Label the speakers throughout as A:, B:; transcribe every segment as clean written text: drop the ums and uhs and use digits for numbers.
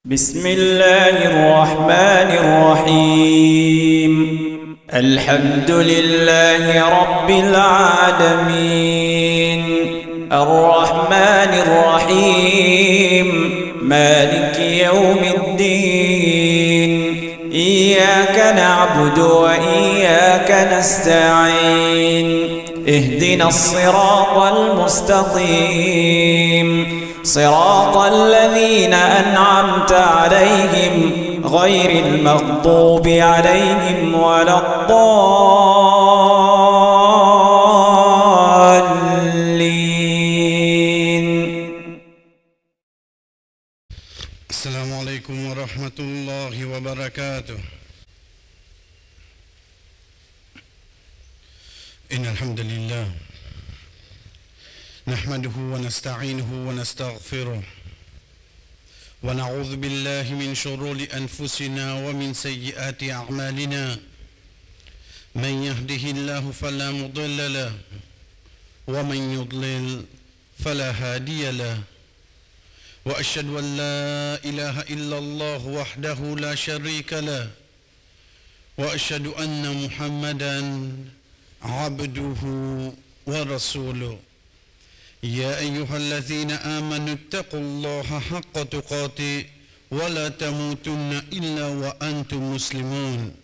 A: بسم الله الرحمن الرحيم الحمد لله رب العالمين الرحمن الرحيم مالك يوم الدين إياك نعبد وإياك نستعين اهدنا الصراط المستقيم صراط الذين أنعمت عليهم غير المغضوب عليهم ولا الضالين.
B: السلام عليكم ورحمة الله وبركاته. إن الحمد لله نحمده ونستعينه ونستغفره ونعوذ بالله من شرور أنفسنا ومن سيئات أعمالنا. من يهده الله فلا مضل له ومن يضلل فلا هادي له، وأشهد أن لا إله إلا الله وحده لا شريك له، وأشهد أن محمدا عبده ورسوله. يا أيها الذين آمنوا اتقوا الله حق تقاته ولا تموتن إلا وأنتم مسلمون.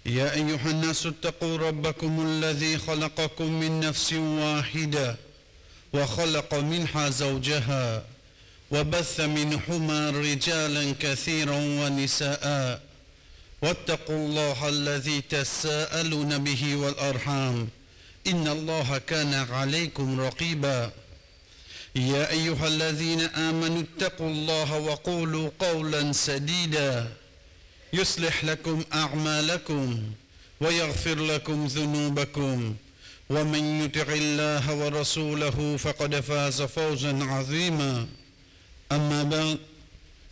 B: يا أيها الناس اتقوا ربكم الذي خلقكم من نفس واحدة وخلق منها زوجها وبث منهما رجالا كثيرا ونساء، واتقوا الله الذي تساءلون به والأرحام إن الله كان عليكم رقيبا. يا أيها الذين آمنوا اتقوا الله وقولوا قولا سديدا يصلح لكم أعمالكم ويغفر لكم ذنوبكم، ومن يطع الله ورسوله فقد فاز فوزا عظيما. أما بعد،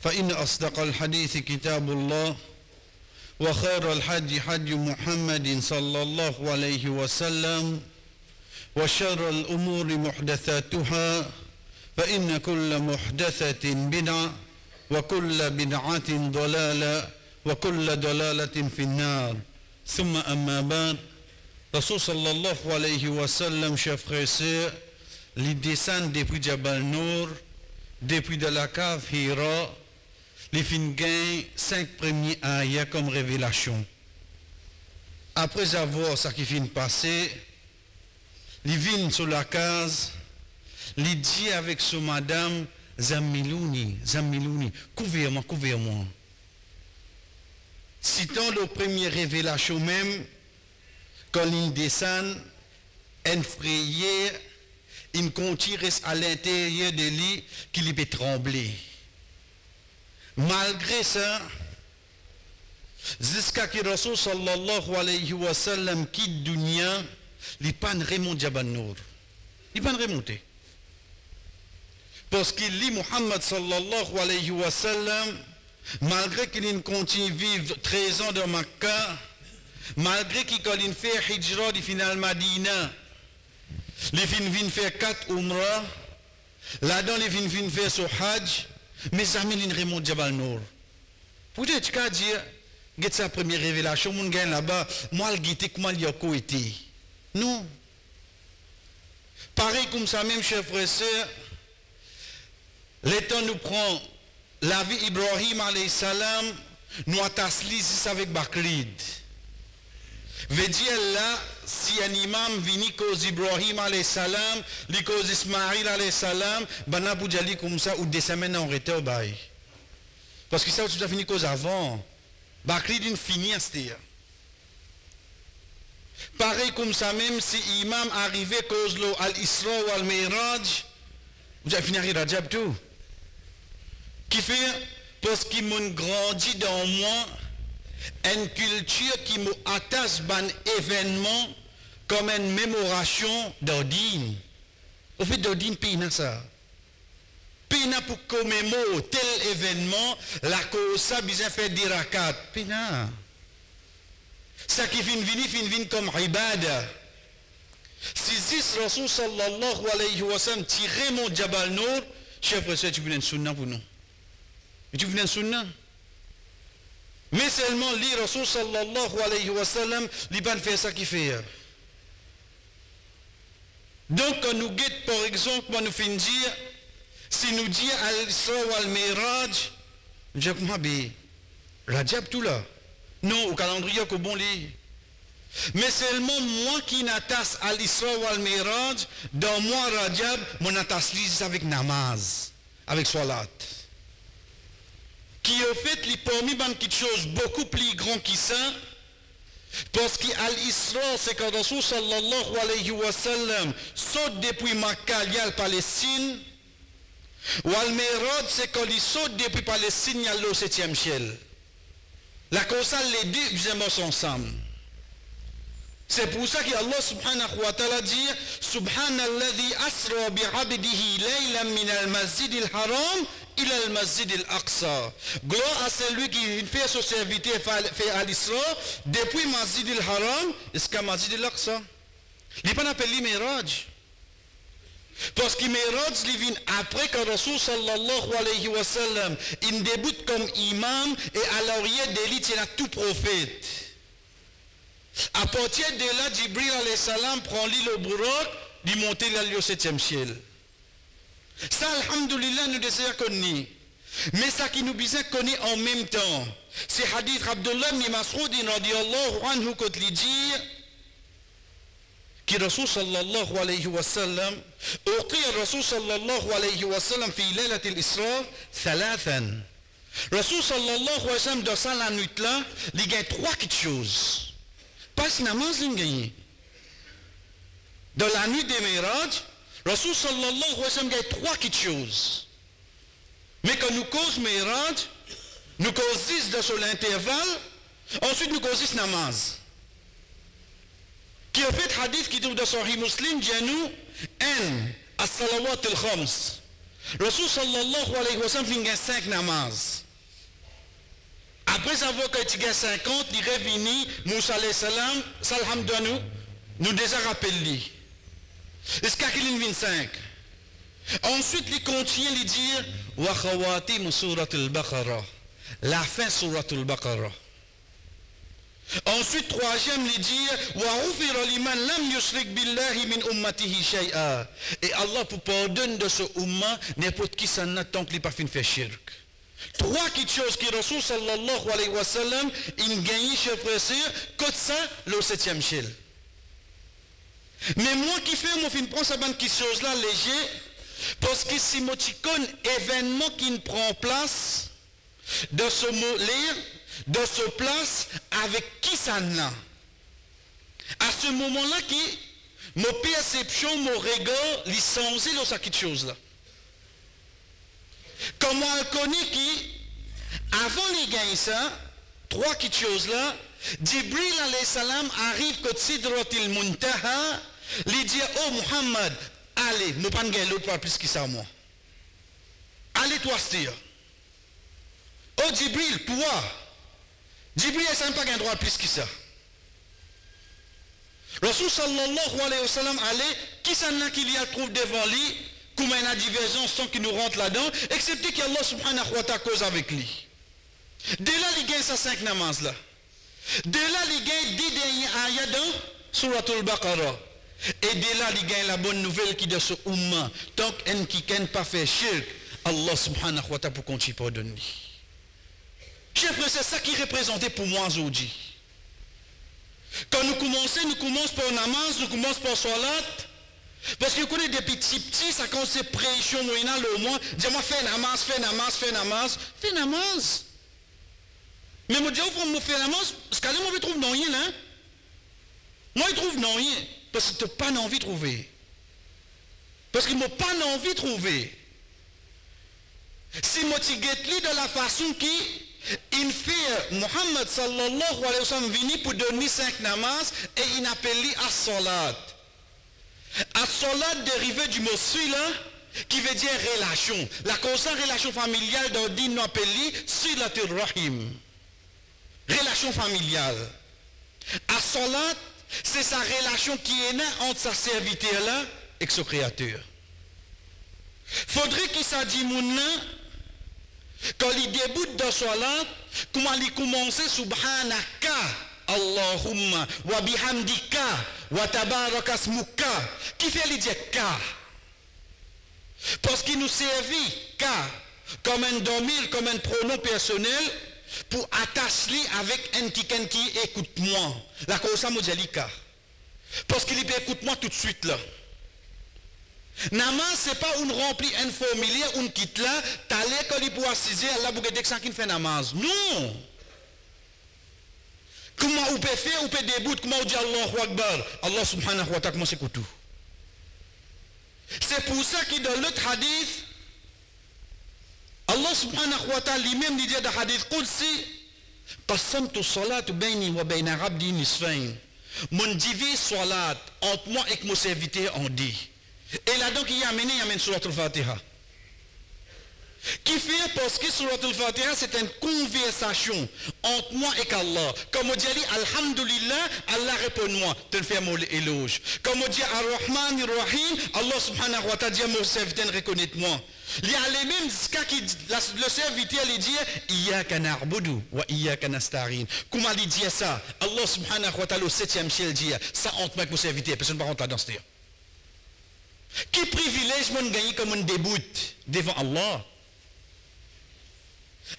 B: فإن أصدق الحديث كتاب الله، وخير الحج حج محمد صلى الله عليه وسلم، وشر الأمور محدثاتها، فإن كل محدثة بدعة وكل بدعة ضلالة وكل ضلالة في النار. ثم أما بعد، Rasul sallallahu alayhi wa sallam, chers frères et sœurs, les descendent depuis Jabal Nour, depuis de la cave Hira, les fins gagnent 5 premiers ayats comme révélation. Après avoir ça qui fin passé, les vignes sur la case, les dit avec son madame Zamilouni, couvrez-moi, couvrez-moi. Citant la première révélation même, quand ils descendent, une frayeur, une continue reste à l'intérieur de lui qui lui peut trembler. Malgré ça, jusqu'à ce que Rasul sallallahu alayhi wa sallam quitte dunya, il n'est pas remonté Jabal Nour. Il n'est pas remonté. Parce qu'il lit Muhammad sallallahu alayhi wa sallam, malgré qu'il continue à vivre 13 ans dans Makkah, malgré qu'il fait hijra du final Madina, il vient faire 4 umrah, là-dedans il vient faire son hajj, mes amis ils remontent Jabal Nour. Peut-être tu peux dire, c'est sa première révélation, mon gars là-bas, moi le guité comment il y a été. Non. Pareil comme ça même, chers frères et sœurs, le temps nous prend la vie Ibrahim alayhi salam, nous attassons avec Bakrid. Veut dire là, si un imam vient cause Ibrahim alayhi salam, li cause Ismaïl alayhi salam, bana boudjali comme ça ou des semaines en retard bail. Parce que ça tout a fini cause avant. Bakrid une fini à ce. Pareil comme ça même si imam arrivait cause lo al-Isra ou al-Miraj, vous avez fini à Rajab tout. Qui fait parce qu'il m'a grandi dans moi une culture qui m'attache à un événement comme une mémoration d'Odine. Au fait, d'Odine, pina ça. Pina pour commémorer tel événement, la cause ça, bien fait des rakats. Pina. Ça qui vient comme ibada. Si zis Rasul sallallahu alayhi wa sallam tirait mon Jabal Nour, chef frère, tu veux une sunna pour nous. Et tu viens de sunna. Mais seulement li Rasul sallallahu alayhi wa sallam, li pas fait ça qui fait. Donc quand nous guette par exemple, quand nous finissons dire, si nous disons al-Isra ou al-Miraj, nous disons, Rajab tout là. Non, au calendrier que bon lit. Mais seulement moi qui n'attache à l'Isra ou al-Miraj, dans moi Rajab, mon attache lise avec namaz, avec salat. Qui au fait les parmi quelque chose beaucoup plus grand que ça, parce qu'Al-Isra c'est quand Rasul sallallahu alayhi wa sallam saute depuis Makkah à la Palestine, ou Al-Miraj c'est quand il saute depuis Palestine à le 7e ciel. La cause les deux ils ensemble. C'est pour ça qu'Allah subhanahu wa ta'ala dit Subhanalladhi asra bi'abdihi laylan min al-masjid al-haram ila al-masjid al-aqsa. Gloire à celui qui fait son serviteur fait à l'Isra depuis masjid al-haram jusqu'à masjid al-aqsa. Il n'est pas appelé Miraj. Parce que Miraj il vient après que Rasul sallallahu alayhi wa sallam il débute comme imam et à l'oreille d'élite il a tout prophète. À partir de là, Jibril alayhi salam prend l'île au Buraq, il monte au 7e ciel. Ça, alhamdulillah, nous désirons connaître. Mais ça qui nous besoin connaître en même temps, c'est hadith Abdullah ibn Mas'ud radiyallahu anhu quand il dit que Rasul sallallahu alayhi wa sallam, أعطي الرسول صلى الله عليه وسلم في ليلة الإسراء ثلاثا. Rasul sallallahu alayhi wa sallam dans la nuit là, il y a trois choses. Pas namaz il gagne. Dans la nuit des Miraj, Rasul sallallahu alayhi wa sallam gagne trois choses. Mais quand nous causons Miraj, nous causons dans l'intervalle, ensuite nous causons namaz. Qui a fait hadith qui trouve dans Sahih Muslim, dit nous, as-salawat al-khams. Rasul sallallahu alayhi wa sallam gagne 5 namaz. Après avoir que tu as 50, il est revenu, Moussa alayhi salam, salam de nous déjà rappelé. Jusqu'à qu'il y 25. Ensuite, il continue à dire, wa khawatim surat al-Baqarah. La fin surat al-Baqarah. Ensuite, troisième, il dit, wa ufira liman lam yushrik billahi min ummatihi shay'a. Et Allah pour pardonner de ce umma, n'importe qui s'en attend qu'il n'ait pas fait faire shirk. Trois choses qui Rasul sallallahu alayhi wa sallam il gagne chez frère comme ça le 7e ciel. Mais moi qui fais mon fin prend ça bonne chose là léger parce que si moi tu connais événement qui ne prend place dans ce mot lire dans ce place avec qui ça n'a. À ce moment là qui mon perception mon regard licencié dans cette chose là. Comment on connaît qui, avant les gains ça, trois choses là, Jibril alayhi salam arrive quand Sidratil Muntaha, il dit, oh Muhammad, allez, nous pas gagner l'autre pas plus que ça moi. Allez toi dire. Oh Jibril, toi, Jibril ça n'a pas gagné droit plus que ça. Rasul sallallahu alayhi wa sallam, allez, qui ça n'a qu'il y a trouvé devant lui, comme il y a une divergence sans qu'il nous rentre là-dedans, excepté qu'Allah subhanahu wa ta'ala cause avec lui. De là, il gagne sa 5 namaz là. De là, il gagne 10 derniers ayats dans Suratul Baqarah. Et de là, il gagne la bonne nouvelle qui de ce umma. Tant qu'un qui ne pas fait shirk, Allah subhanahu wa ta'ala pour continuer pardonner. Chef, c'est ça qui représentait pour moi aujourd'hui. Quand nous commençons par namaz, nous commençons par salat. Parce que vous connaissez des petits, ça quand c'est prêchon moyenal au moins, dis-moi fais namaz. Mais moi dis vous fais namaz, parce que moi je trouve non rien là. Moi je trouve non rien, parce que tu n'as pas envie de trouver. Parce qu'il m'a pas envie de trouver. Si moi tu guettes de la façon qui il fait Muhammad sallallahu alayhi wa sallam venu pour donner 5 namaz et il appelle à salat. As-salat dérivé du mot sila qui veut dire relation. La cause relation familiale dans dit nous appelle silatul rahim. Relation familiale. As-salat c'est sa relation qui est née entre sa serviteur là et son créateur. Faudrait qu'il s'adit mounna Quand il débute dans salat, comment il commence subhanaka Allahumma wa bihamdika wa tabaraka asmuka. Qui fait il dit ka? Parce qu'il nous servit ka comme un domil, comme un pronom personnel pour attacher avec un qui écoute-moi. La cause ça me dit ka. Parce qu'il dit écoute-moi tout de suite là. Namaz, ce n'est pas une remplie un formulaire, une quitte là, t'allais quand il pour assiser, Allah pour que ça qui fait namaz. Non! Comment on peut faire, on peut débouter, comment on dit Allahu Akbar, Allah subhanahu wa ta'ala, comment c'est tout. C'est pour ça que dans l'autre hadith, Allah subhanahu wa ta'ala lui-même dit dans le hadith Qudsi, Qassamtu salat bayni wa bayna abdi nisfain. Mon divise salat entre moi et mon serviteur on dit. Et là donc il y a amené Surat al-Fatiha. Qui fait parce que Surat al-Fatiha c'est une conversation entre moi et Allah. Comme on dit Alhamdulillah, Allah répond-moi, tu le fais mon éloge. Comme on dit Ar-Rahman Ar-Rahim, Allah subhanahu wa ta'ala dit mon serviteur reconnaît-moi. Il y a les mêmes cas qui le serviteur il dit Iyyaka na'budu wa iyyaka nasta'in. Comment il dit ça? Allah subhanahu wa ta'ala au 7e ciel dit ça entre moi et mon serviteur, personne ne va rentrer dans ce terme. Qui privilège mon gagner comme un début devant Allah?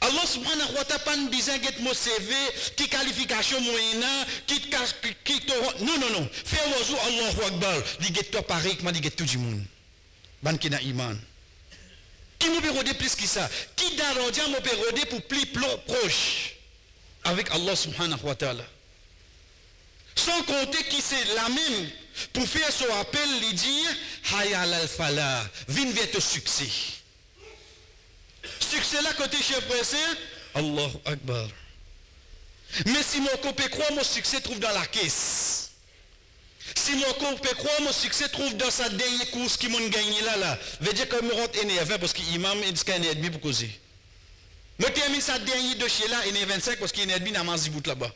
B: Allah subhanahu wa ta'ala pas disant que mon CV, qui qualification moyenne, qui non. Fais oiseau Allahu Akbar. Il get toi pareil que moi il get tout du monde. Ban qui na iman. Qui me peut roder plus que ça? Qui d'arodia me peut roder pour plus proche avec Allah subhanahu wa ta'ala? Sans compter qui c'est la même pour faire son appel, lui dire Hayya al-falah, viens vers ton succès. Succès là, côté chef pressé, Allahu Akbar. Mais si mon copain croit, mon succès trouve dans la caisse. Si mon copain croit, mon succès trouve dans sa dernière course qui m'a gagné là. Veut dire que je rentre énervé parce qu'il m'a dit qu'il y a un ennemi pour causer. Je termine sa dernière dossier là, il est 25 parce qu'il y a un ennemi dans ma zibout là-bas.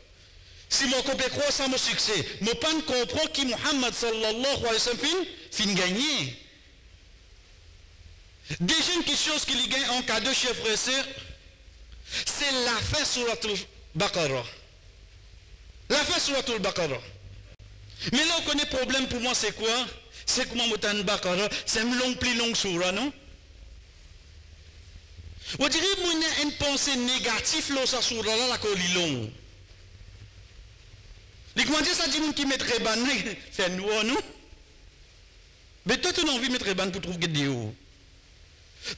B: Si mon copain croit sans mon succès, je ne comprends qui Muhammad sallallahu alayhi wa sallam fin gagné. Déjà une chose qu'il gagne en cadeau chef frère, c'est la fin sur la Baqarah. La fin sur la Baqarah. Mais là on connaît le problème pour moi c'est quoi? C'est comment monter Baqarah, c'est un plus long surah, non? On dirait qu'il y a une pensée négative là, ça surah là, la colis long. Les commandants, ça dit qui mettrait ban, c'est nous, non? Mais toi, tu as envie de mettre ban pour trouver des hauts.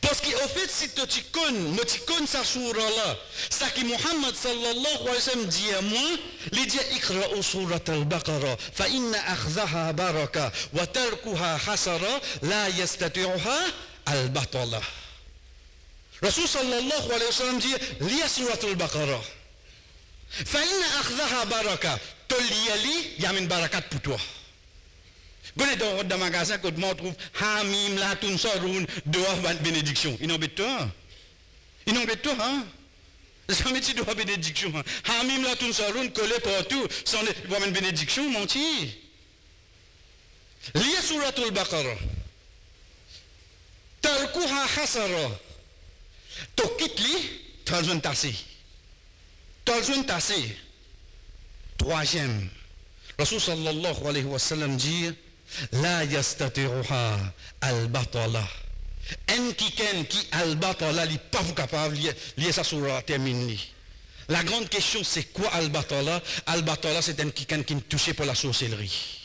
B: Parce qu'au fait, si tu connais ça surah là, ça qui Muhammad sallallahu alayhi wa sallam dit à moi, il dit Iqra'u surat al-Baqarah, fa inna akhzaha baraka, wa tarkuha hasara, la yastati'uha al-batala. Rasul sallallahu alayhi wa sallam dit, lis surat al-Baqarah. Fa inna akhzaha baraka. Il y a une barakat pour toi. Vous allez dans le magasin, quand on trouve Hamim, la Tunsaroun, doit bénédiction. Il n'embête toi. Il n'embête toi, hein? Ça me dit doit bénédiction. Hamim, la Tunsaroun, collé partout, sans une bénédiction, menti. Lis surat al-Baqarah. Tarkuha hasara. Tokit li, t'as besoin de tasser. T'as besoin de tasser. Troisième, Rasul sallallahu alayhi wa sallam dit La yastatiruha al-batala. En qui al-batala, il n'est pas capable de lier ça sur la termine. La grande question c'est quoi al-batala? Al-batala c'est un qui est touché par la sorcellerie.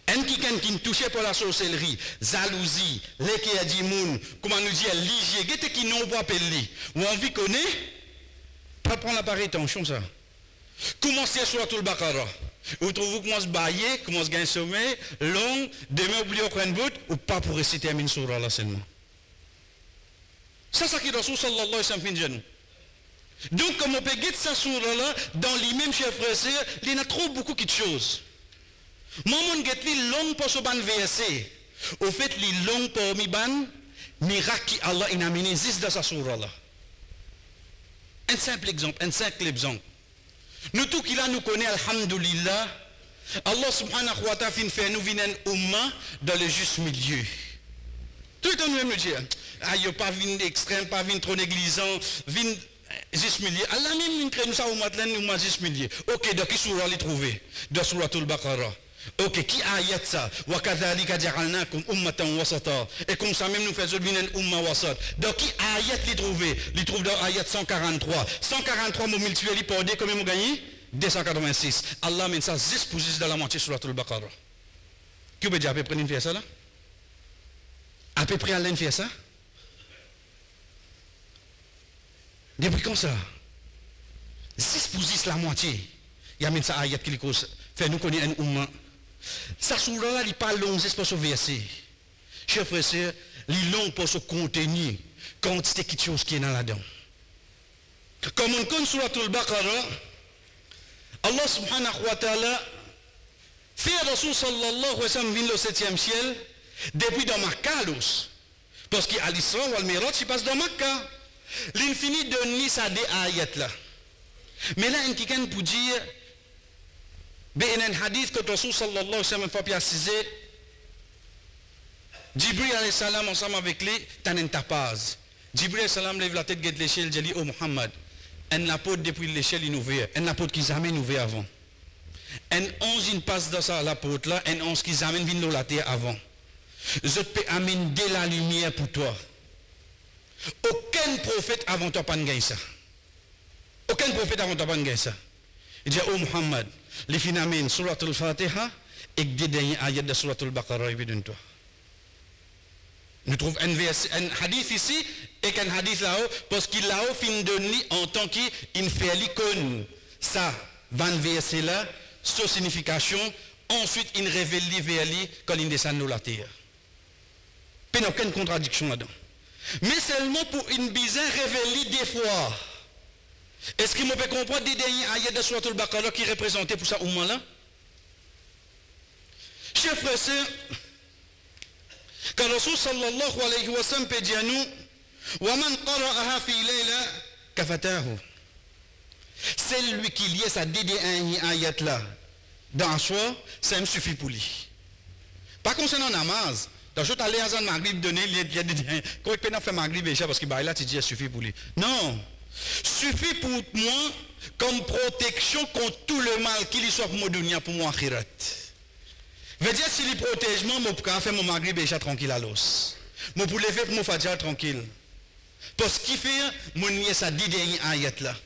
B: Un qui est touché par la sorcellerie, jalousie, l'ékéadimoun, comment nous dire, ligier, qui n'ont pas appelé. Ou envie connaît, pas prendre l'appareil, attention ça. Commencez sur tout le Baqarah. Vous trouvez comment se bailler, comment se gagner sommeil, long, demain oubliez au coin de bout, ou pas pour réciter une surah là seulement. Ça, c'est ce qui est Rasul sallallahu alayhi wa sallam. Donc, comme on peut guetter ça surah là, dans les mêmes chers frères, il y a trop beaucoup de choses. Moi, mon guette les long pour ce ban verset. Au fait, les long pour mi ban, miracle qui Allah a amené juste dans sa surah là. Un simple exemple. Nous tous qui là nous connaissons, alhamdulillah, Allah subhanahu wa ta'ala fait nous venir un umma dans le juste milieu. Tout le temps nous même nous dire, Ah, il pas vin d'extrême, pas vin trop négligent, vin 10 milliers. Allah même nous crée nous ça au matin nous 10 milliers. OK, donc qui soura les trouver dans suratul Baqarah. OK, qui ayat ça? Wa kadhalika ja'alnakum ummatan wasata. Et comme ça même nous faisons une umma wasat. Donc qui ayat les trouver? Les trouve dans ayat 143. 143 mo multiplié par 2 combien mo gagné? 286. Allah met ça 10 pour 10 dans la moitié suratul Baqarah. Qui peut dire à peu près une faire ça là? À peu près à l'un faire ça? Depuis quand ça? 6 pour 10 la moitié. Il y a même ça ayat qui cause fait nous connaître un umma. Ça soura là il pas long c'est pour ce verset. Chers frères et sœurs, il long pour ce contenu quantité de choses qui est dans là-dedans. Comme on connaît suratul Baqarah, Allah subhanahu wa ta'ala fait Rasul sallallahu alayhi wa sallam vient au 7e ciel depuis dans Makkah parce qu'à l'Isra ou al-Miraj il passe dans Makkah. L'infini donne ni ça des ayats là. Mais là il quelqu'un pour dire ben un hadith que Rasul sallallahu alayhi wa sallam fait préciser Jibril alayhi salam ensemble avec lui t'as une tapaz. Jibril alayhi salam lève la tête de l'échelle dit oh Muhammad un apôtre depuis l'échelle il ouvert un apôtre qui jamais ouvert avant. Un 11 il passe dans ça l'apôtre là un 11 qui jamais vient dans la terre avant. Je peux amener de la lumière pour toi. Aucun prophète avant toi pas gagné ça. Aucun prophète avant toi pas gagné ça. Il dit oh Muhammad, les phénomènes surat al-Fatiha et des derniers ayats de surat al-Baqarah et de toi. Nous trouvons un hadith ici et un hadith là-haut parce qu'il là-haut fin donné en tant qu'il fait l'icône. Ça, 20 versets là, sa signification, ensuite il révèle vers lui quand il descend dans la terre. Il n'y a aucune contradiction là-dedans. Mais seulement pour une bizarre révélée des fois. Est-ce qu'il me peut comprendre des derniers ayats de Surat al-Baqarah qui représentaient pour ça au moment là? Chers frères et sœurs, quand Rasul sallallahu alayhi wa sallam peut dire à nous, وَمَنْ قَرَأَهَا فِي لَيْلَةٍ كَفَتَاهُ. C'est lui qui lit sa dernier ayat là dans un soir, ça me suffit pour lui. Pas concernant namaz. Donc, je suis allé à Zan Maghrib donner, il y a des quand il peut faire Maghrib déjà parce que bah, là, tu dis, suffit pour lui. Non. Suffit pour moi comme protection contre tout le mal qu'il y soit pour mon dunya, pour mon akhirat. Veut dire, s'il y protège moi, je peux faire mon Maghrib déjà tranquille à l'os. Je peux lever pour mon Fadja tranquille. Parce qu'il fait, mon niais sa dit dernier ayat là.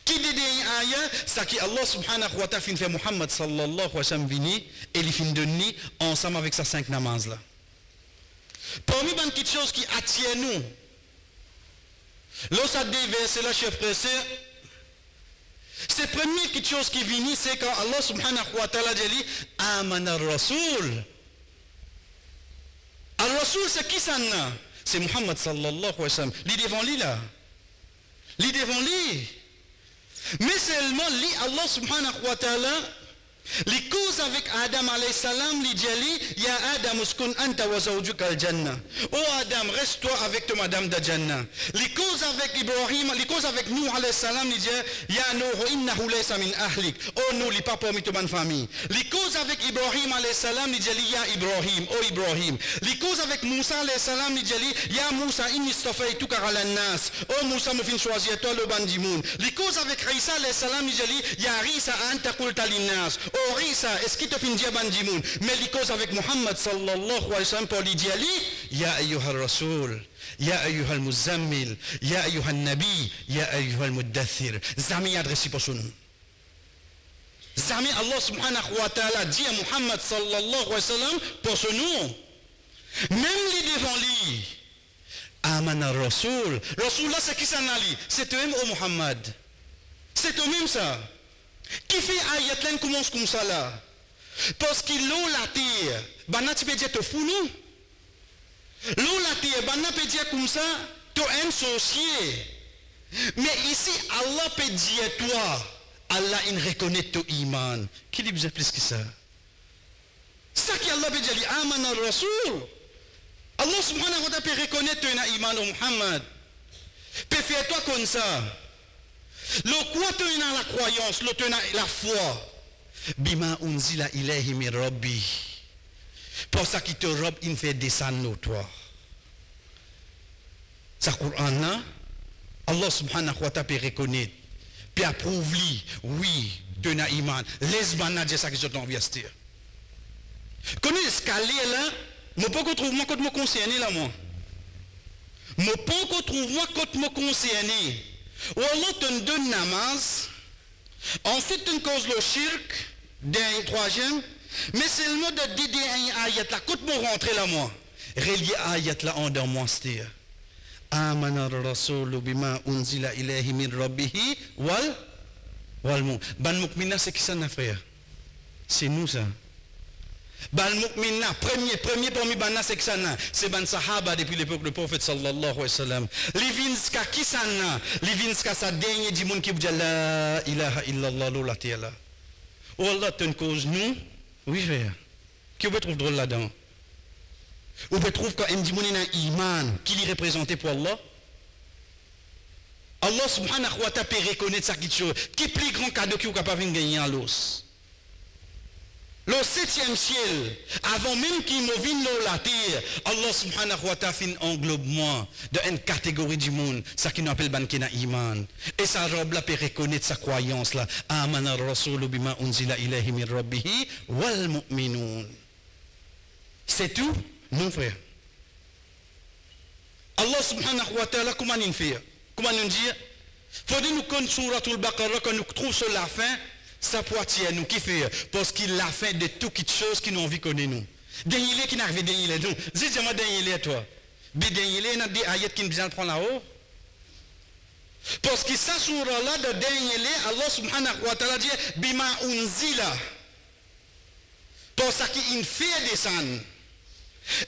B: Qui dit dernier ayat, c'est que Allah subhanahu wa ta'ala fait Muhammad sallallahu alayhi wa sallam vini et il fin de ni ensemble avec sa 5 namaz là. Parmi les petites choses qui attirent nous, lorsque des versets là, chers frères et sœurs, c'est la première petite chose qui vient, c'est quand Allah subhanahu wa ta'ala dit Amana Rasul. Al-Rasul, c'est qui ça? C'est Muhammad sallallahu alayhi wa sallam. Il est devant lui là. Il est devant lui. Mais seulement lui, Allah subhanahu wa ta'ala, les causes avec Adam alayhi salam, il dit Ya Adam uskun anta wa zawjuka al-jannah. Oh Adam, reste-toi avec toi madame de Jannah. Les causes avec Ibrahim, les causes avec Nuh alayhi salam, il dit Ya Nuh innahu laysa min ahlik. Oh Nuh, il n'est pas parmi ta bonne famille. Les causes avec Ibrahim alayhi salam, il dit Ya Ibrahim, oh Ibrahim. Les causes avec Moussa alayhi salam, il dit Ya Moussa inni istafaytuka ala nas. Oh Moussa, me fin choisir toi le bandimoun. Les causes avec Isa alayhi salam, il dit Ya Isa anta qulta linnas. Oh Isa, est-ce qu'il te fait dire bandimoun? Mais les causes avec Muhammad sallallahu alayhi wa sallam pour lui dire Ya ayyuhal rasoul, Ya ayyuhal muzammil, Ya ayyuhal nabi, Ya ayyuhal muddathir. Zami adressé pour son nom. Zami Allah subhanahu wa ta'ala dit à Muhammad sallallahu alayhi wa sallam pour son nom. Même lui devant lui. Amana rasoul. Rasoul là c'est qui ça n'a li? C'est toi-même oh Muhammad. C'est toi-même ça. Qui fait ayat là commence comme ça là? Parce qu'il l'eau la terre, bana tu peux dire te fou nous. L'eau la terre, bana peut dire comme ça, tu es un sorcier. Mais ici Allah peut dire toi, Allah il reconnaît ton iman. Qui dit plus que ça? Ça qui Allah peut dire Amana Rasul. Allah subhanahu wa ta'ala peut reconnaître ton iman au Muhammad. Peut faire toi comme ça. Le quoi tu as la croyance, le tu as la foi. Bima unzila ilayhi min rabbi. Pour ça qui te robe, il fait descendre toi. sa Coran là, Allah subhanahu wa ta'ala peut reconnaître, puis approuve lui, oui, tu as iman. Laisse banna dire ça que je t'en envie à se dire. Quand on escalier là, je ne peux pas trouver moi quand je me concerné là moi. Je ne peux pas trouver moi quand je me concerné. Ou alors tu donnes namaz, ensuite tu causes le shirk, d'un troisième, mais c'est le mot de Didi ayat là, quand je rentre là moi. Relié ayat là en dans moi c'est-à-dire. Amana ar-rasulu bima unzila ilayhi min rabbihi wal ban mu'mina c'est qui ça n'a frère? C'est nous ça. Ban mu'mina premier parmi banna c'est qui ça n'a? C'est ban sahaba depuis l'époque du prophète sallallahu alayhi wa sallam. Livinska qui ça n'a? Livinska ça dernier du monde qui dit la ilaha illallah la tiala. Oh Allah t'en cause nous? Oui frère. Qui vous trouve drôle là-dedans? Ou peut trouver quand dit mon iman qui est représenté pour Allah. Allah subhanahu wa ta'ala peut reconnaître ça qui est plus grand cadeau qui est capable de gagner à l'os. Le 7e ciel, avant même qu'il me vienne la terre, Allah subhanahu wa ta'ala fin englobe moi de une catégorie du monde, ça qui nous appelle bankena iman. Et sa robe là peut reconnaître sa croyance là. Amana ar-rasulu bima unzila ilayhi min rabbihi wal mu'minun. C'est tout? Non frère. Allah subhanahu wa ta'ala comment il fait? Comment nous dit? Faut dire nous connaître Suratul Baqarah quand nous trouvons sur la fin, ça poitiers nous qui fait parce qu'il l'a fait de toutes les choses qui nous envie connaître nous. Dernier qui n'arrive dernier nous. Dis-moi dernier toi. Bi dernier n'a des ayats qui nous besoin prendre là-haut. Parce que ça surah là de dernier Allah subhanahu wa ta'ala dit bima unzila. Parce qu'il fait descendre.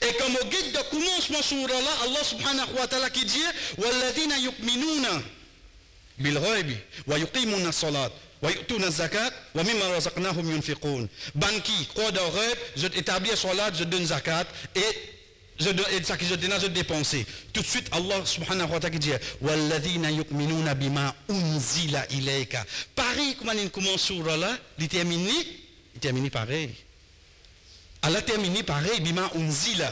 B: Et comme au guide de commencement sur là, Allah subhanahu wa ta'ala qui dit walladhina yu'minuna bil ghaibi wa yuqimuna as-salat wa yu'tuna az-zakat wa mimma razaqnahum yunfiqun. Banki croit dans rêve, je établis salat, je donne zakat et je donne ça que je donne je dépenser. Tout de suite Allah subhanahu wa ta'ala qui dit walladhina yu'minuna bima unzila ilayka. Pareil comme on commence sur là, il termine pareil. Allah terminé pareil, bima unzila.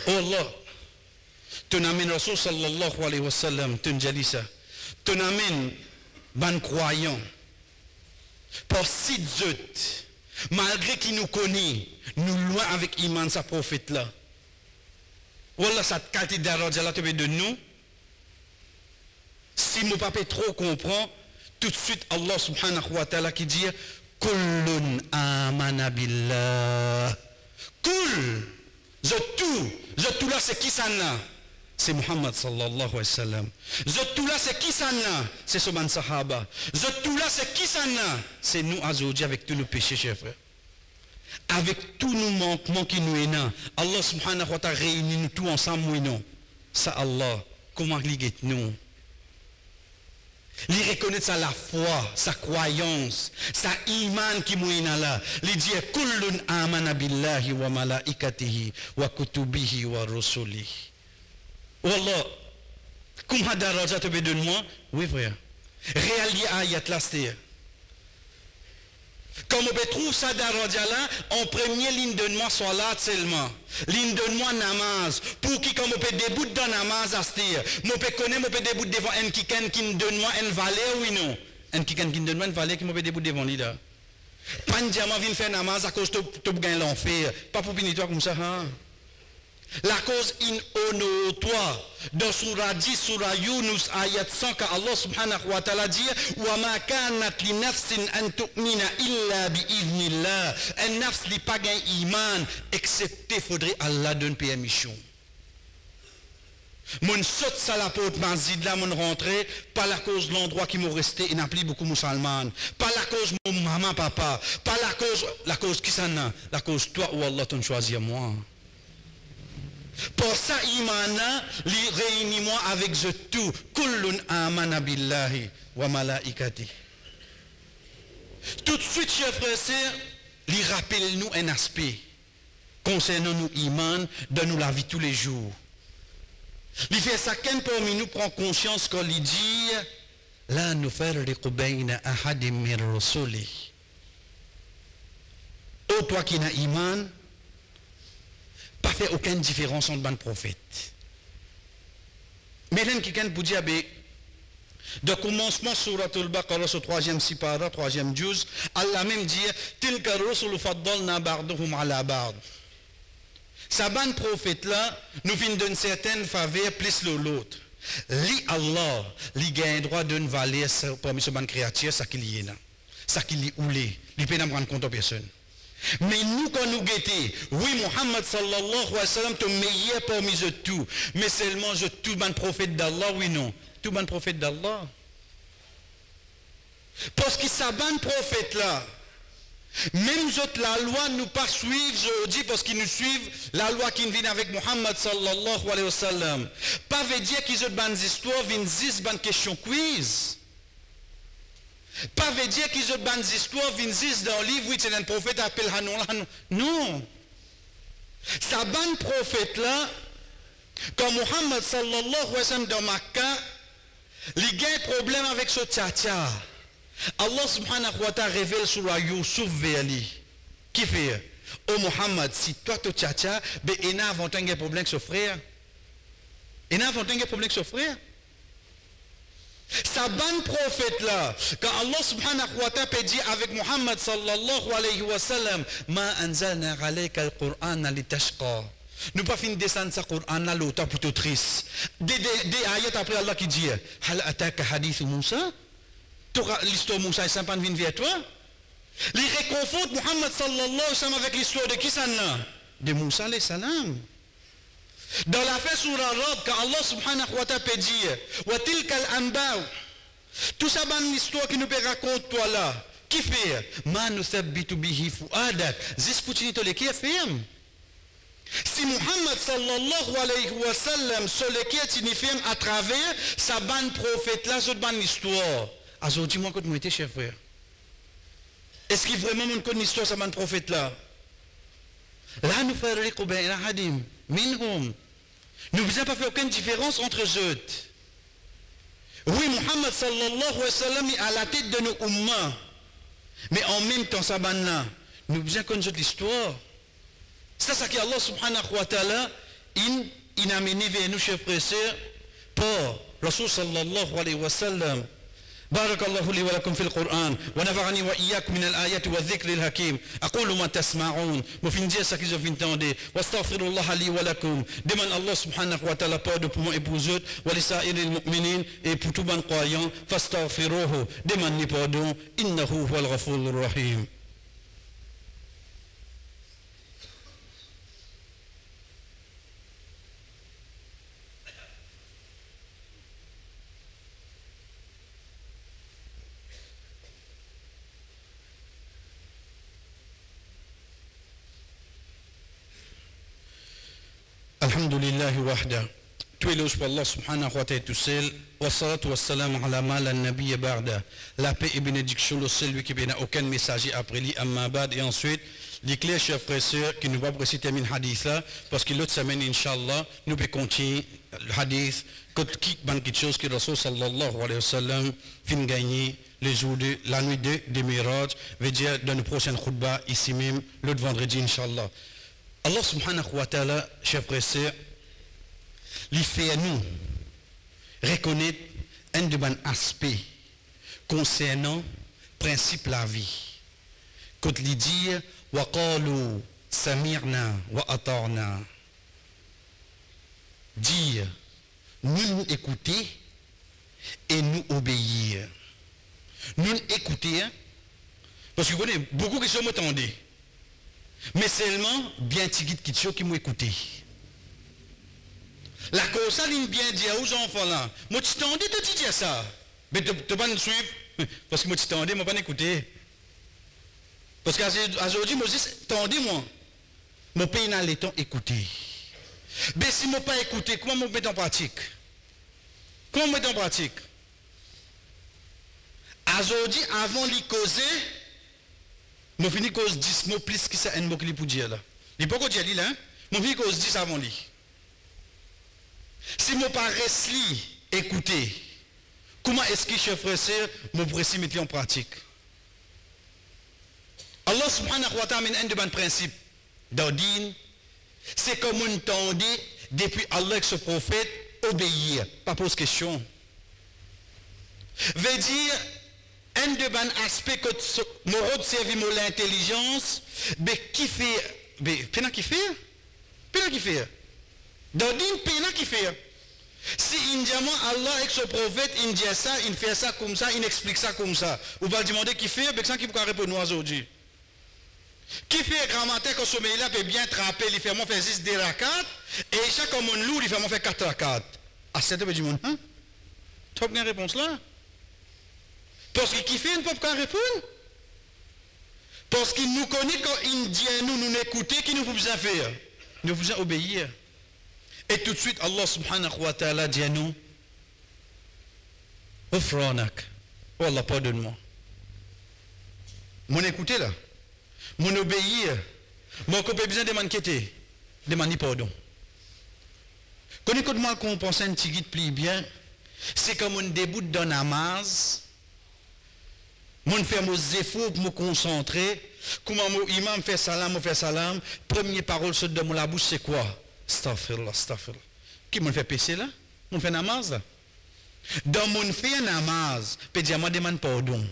B: Oh Allah, tu n'amènes Rasul sallallahu alayhi wa sallam, tu n'as dit ça. Tu n'amènes ban croyant. Pour si zut, malgré qu'il nous connaît, nous loin avec iman sa prophète là. Oh Allah, cette qualité d'arrogance te de nous. Si mon papa trop comprend, tout de suite Allah subhanahu wa ta'ala qui dit Kullun amana billah. Kul. Je tout là c'est qui ça n'a? C'est Muhammad sallallahu alayhi wa sallam. Je tout là c'est qui ça n'a? C'est Soman Sahaba. Je tout là c'est qui ça n'a? C'est nous aujourd'hui avec tous nos péchés, chers frères. Avec tous nos manquements qui nous est là. Allah subhanahu wa ta'ala réunit nous tous ensemble, oui non. Ça Allah, comment il est nous? Il reconnaît ça la foi, sa croyance, sa iman qui mouina là. Il dit kullun amana billahi wa malaikatihi wa kutubihi wa rusulihi. Wallah, comment daraja te de moi? Oui frère. Réaliser ayat là c'est. Comme on peut trouver ça daraja là, en première ligne de moi salat seulement. Ligne de moi namaz. Pour qui comme on peut débout dans namaz à c'est. On peut connaître, on peut débout devant un qui donne moi une valeur oui non. Un qui donne moi une valeur qui me peut débout devant lui là. Pas de diamant vient faire namaz à cause de gagner l'enfer. Pas pour punir toi comme ça hein. La cause inhonotoire dans Surah 10, Surah Yunus, ayat 100, que Allah subhanahu wa ta'ala dit wa ma kanat li nafsin an tu'mina illa bi idnillah. Un nafs li pas gain iman, excepté faudrait Allah donne permission. Mon saute ça la porte mazid là mon rentrée pas la cause l'endroit qui m'ont resté et n'a plus beaucoup musulman pas la cause mon maman papa pas la cause qui ça n'a la cause toi ou Allah t'en choisir moi. Pour ça, imana, li réunis-moi avec je tout. Kullun amana billahi wa malaikati. Tout de suite, chers frères et sœurs, li rappelle-nous un aspect concernant nous iman, donne-nous la vie tous les jours. Li fait ça qu'un parmi nous prend conscience quand il dit la nufarriqu bayna ahadim min rusuli. Oh toi qui n'as iman, pas fait aucune différence entre les prophètes. Mais l'un qui vient pour dire, de commencement surat al-Baqarah au 3e sipara, 3e juz, Allah même dit tilka rusul faddalna ba'dhum ala ba'd. Sa ban prophète là nous vient d'une certaine faveur plus l'autre. Li Allah, li gagne droit d'une valeur parmi ce ban créature ça qu'il y est là. Ça qu'il y oulé, li peut pas rendre compte aux personnes. Mais nous quand nous guettons, oui Muhammad sallallahu alayhi wa sallam est meilleur parmi eux tout, mais seulement je tout ban prophète d'Allah oui non. Tout bon prophète d'Allah. Parce que ça ban prophète là, même autres la loi nous pas suivre, je dis parce qu'ils nous suivent la loi qui vient avec Muhammad sallallahu alayhi wa sallam. Pas veut dire qu'ils ont ban histoires, viennent 10 ban question quiz. Pas veut dire qu'ils ont ban histoires, viennent 10 dans le livre, oui c'est un prophète appelle Hanon. Non. Ça ban prophète là, quand Muhammad sallallahu alayhi wa sallam dans Makkah, il y a un problème avec ce tchatcha. Allah subhanahu wa ta'ala révèle sur Yusuf vers lui. Qui fait? Oh Muhammad, si toi tu tchatcha, ben il y a un problème avec ce frère. Il y a un problème avec ce frère. Sa bonne prophète là, quand Allah subhanahu wa ta'ala dit avec Muhammad sallallahu alayhi wa sallam, ma anzalna alayka al-Qur'an li tashqa. Nous pas fin descendre ce Coran là l'auteur plutôt triste. Des ayats après Allah qui dit hal ataka hadith Moussa. L'histoire Moussa est sympa de venir vers toi. Il réconforte Muhammad sallallahu alayhi wa sallam avec l'histoire de qui ça là? De Moussa alayhi salam. Dans la fin sur Ar-Rad quand Allah subhanahu wa ta'ala peut dire wa tilka al-anba. Tout ça bonne histoire qui nous peut raconter toi là. Qui fait ma nuthabbitu bihi fuadak. Zisputinito le qui fait. Si Muhammad sallallahu alayhi wa sallam sur lequel signifie à travers sa bande prophète là, cette bande histoire. Aujourd'hui, moi, quand vous étiez chef frère, est-ce qu'il vraiment me connaît l'histoire sa bande prophète là? Là, nous faisons les hadim, minhum. Nous n'avons pas fait aucune différence entre eux. Oui, Muhammad sallallahu alayhi wa sallam est à la tête de nos ummas. Mais en même temps, sa bande là, nous devons connaître l'histoire. C'est ça que Allah subhanahu wa ta'ala il a amené vers nous, chers frères et sœurs, par Rasul sallallahu alayhi wa sallam. بارك الله لي ولكم في القرآن ونفعني وإياكم من الآيات والذكر الحكيم أقول ما تسمعون وفين جيسا كي جو فين تاندي واستغفر الله لي ولكم دمان الله سبحانه وتعالى pardon pour moi et pour eux ولسائر المؤمنين et pour tout bon croyant فاستغفروه دمان ni pardon إنه هو الغفور الرحيم. الحمد لله وحده تويلوش بالله سبحانه وتعالى tout seul والصلاة والسلام على ما لا نبي بعده la paix et bénédiction au celui qui n'a aucun messager après lui amma bad et ensuite l'éclair chers frères et sœurs qui nous va préciter min hadith là parce que l'autre semaine inshallah nous peut continuer le hadith qui ban quelque chose que Rasul sallallahu alayhi wa sallam fin gagner le jour de la nuit de Miraj veut dire dans le prochain khutbah ici même l'autre vendredi inshallah. Allah subhanahu wa ta'ala, chers frères et sœurs, il fait à nous reconnaître un de bons aspects concernant le principe de la vie. Quand il dit wa qalu samirna wa atarna, dire nous écouter et nous obéir. Nous écouter, parce que vous connaissez beaucoup qui sont m'entendez. Mais seulement bien tigit kitcho qui m'a écouté. La cause ça bien dit aux enfants là. Moi tu t'en dis tu dis ça. Mais tu pas nous suivre parce que moi tu t'en dis moi pas écouter. Parce qu'aujourd'hui moi dis t'en dis moi. Mon pays n'a le temps écouter. Mais si moi pas écouter, comment moi mettre en pratique? Comment mettre en pratique? Aujourd'hui avant d'y causer je finis cause 10 mots plus que ça un mot qu'il peut dire là. Il peut pas dire là, je finis cause 10 avant lui. Si je pas reste écouter, comment est-ce que chers frères et sœurs, je pourrais mettre en pratique? Allah subhanahu wa ta'ala a un de bons principes d'ordine, C'est comme on tendait depuis Allah avec ce prophète, obéir, pas pose question. Veut dire, un de ban aspect que mon rôle servir l'intelligence, mais qui fait, mais pena qui fait? Pena qui fait? Dans une pena qui fait? Si indiamment Allah avec ce prophète, il dit ça, il fait ça comme ça, il explique ça comme ça. Ou va demander qui fait, mais ça qui peut répondre nous aujourd'hui. Qui fait grammaire que ce là peut bien trapper, il fait moi faire 6 des rakats, et chaque monde lourd, il fait moi faire 4 rakats. Ah, c'est un du monde, hein? Tu as bien réponse là? Parce que qui fait, il ne peut pas répondre. Parce qu'il nous connaît quand il dit à nous, nous écouter, qui nous besoin faire? Nous besoin obéir. Et tout de suite, Allah subhanahu wa ta'ala dit à nous, Offranak, oh Allah, pardonne-moi. Mon écouter là, mon obéir, mon copain besoin de m'inquiéter, demander pardon. Quand écoute-moi qu'on pense un petit guide plus bien, c'est comme on déboute dans namaz, mon fait mes efforts pour me concentrer, comment mon imam fait salam, première parole sur de la bouche, c'est quoi? Astaghfirullah, astaghfirullah. Qui m'ont fait pécher là? M'ont fait namaz là? Dans mon fait namaz, peut dire moi demande pardon.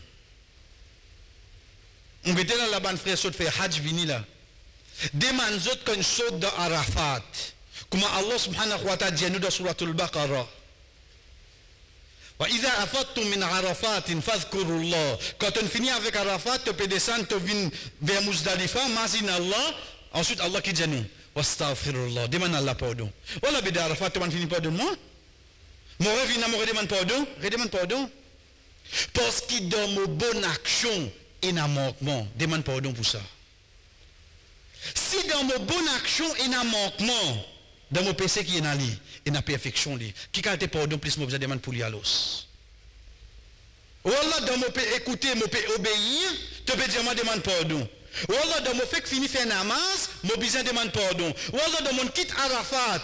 B: On était là la bande frère saute fait hajj vini là. Demande autres quand saute dans Arafat. Comment Allah subhanahu wa ta'ala dit nous dans suratul Baqarah. Wa idha afattum min Arafatin fadhkurullah. Quand on finit avec Arafat, tu peux descendre, tu viens vers Muzdalifa, mazin Allah, ensuite Allah qui dit nous Wastaghfirullah, demande Allah pardon. Voilà, bida Arafat, tu m'en finis pardon moi. Mon rêve, il n'a pas demandé pardon. Redemande pardon. Parce qu'il dans mon bonne action, il n'a manquement. Demande pardon pour ça. Si dans mon bonne action, il n'a manquement, dans mon péché qui est dans lui, il n'a perfection lui. Qui a été pardon, plus moi, je demande pour lui à l'os. Voilà, dans mon écouter, mon obéir, tu peux dire, moi, demande pardon. Voilà, dans mon fait que fini faire namaz, mon besoin demande pardon. Voilà, dans mon quitte Arafat,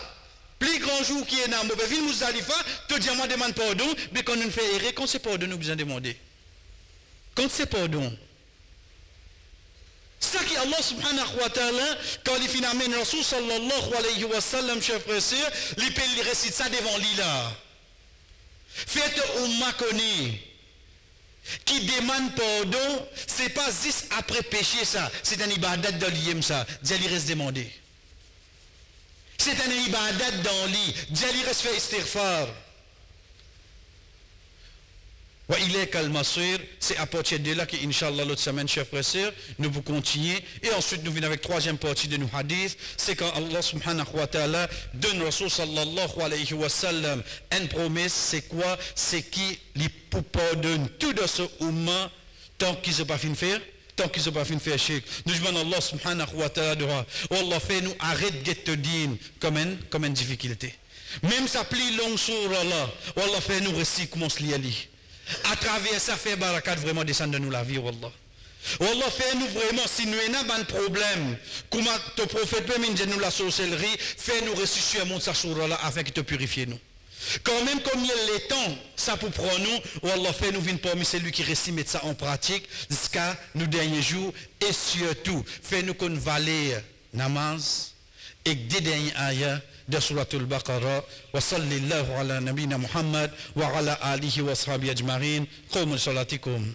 B: plus grand jour qui est dans mon ville Muzdalifa, tu dis, moi, demande pardon, mais quand on fait errer, quand c'est pardon, nous besoin demander. Quand c'est pardon. Ça qui Allah subhanahu wa ta'ala, quand il finit amène Rasul sallallahu alayhi wa sallam, chers frères et sœurs, il récite ça devant lui là. Faites umma connaît. Qui demande pardon, c'est pas juste après péché ça, c'est un ibadat dans l'IM ça, Dieu lui reste demandé. C'est un ibadat dans lui, Dieu lui reste fait istighfar. Wa ilayka al-masir, c'est à partir de là que, Inch'Allah, l'autre semaine, chers frères et sœurs, nous vous continuer. Et ensuite, nous venons avec troisième partie de nos hadiths. C'est quand Allah subhanahu wa ta'ala donne Rasul sallallahu alayhi wa sallam une promesse. C'est quoi? C'est qu'il pardonne tout de ce umma tant qu'ils n'ont pas fini de faire. Tant qu'ils n'ont pas fini de faire shirk. Nous demandons Allah subhanahu wa ta'ala, oh Allah, fais-nous arrête de te dire comme une difficulté. Même ça plie long sur Allah. Oh Allah, fais-nous réciter comment se lier. À travers ça, fait barakat vraiment descendre de nous la vie, Wallah. Wallah, fais-nous vraiment, si nous avons un problème, comme ton prophète peut nous la sorcellerie, fais-nous ressusciter à mon sassoura afin qu'il te purifie nous. Quand même, comme il y a les temps, ça pour prendre nous, Wallah, fais-nous venir parmi celui qui réussit mettre ça en pratique jusqu'à nos derniers jours, et surtout, fais-nous qu'on valère namaz, et des derniers ayats, de suratul Baqarah wa sallallahu ala nabina Muhammad wa ala alihi wa ashabi ajma'in qum salatikum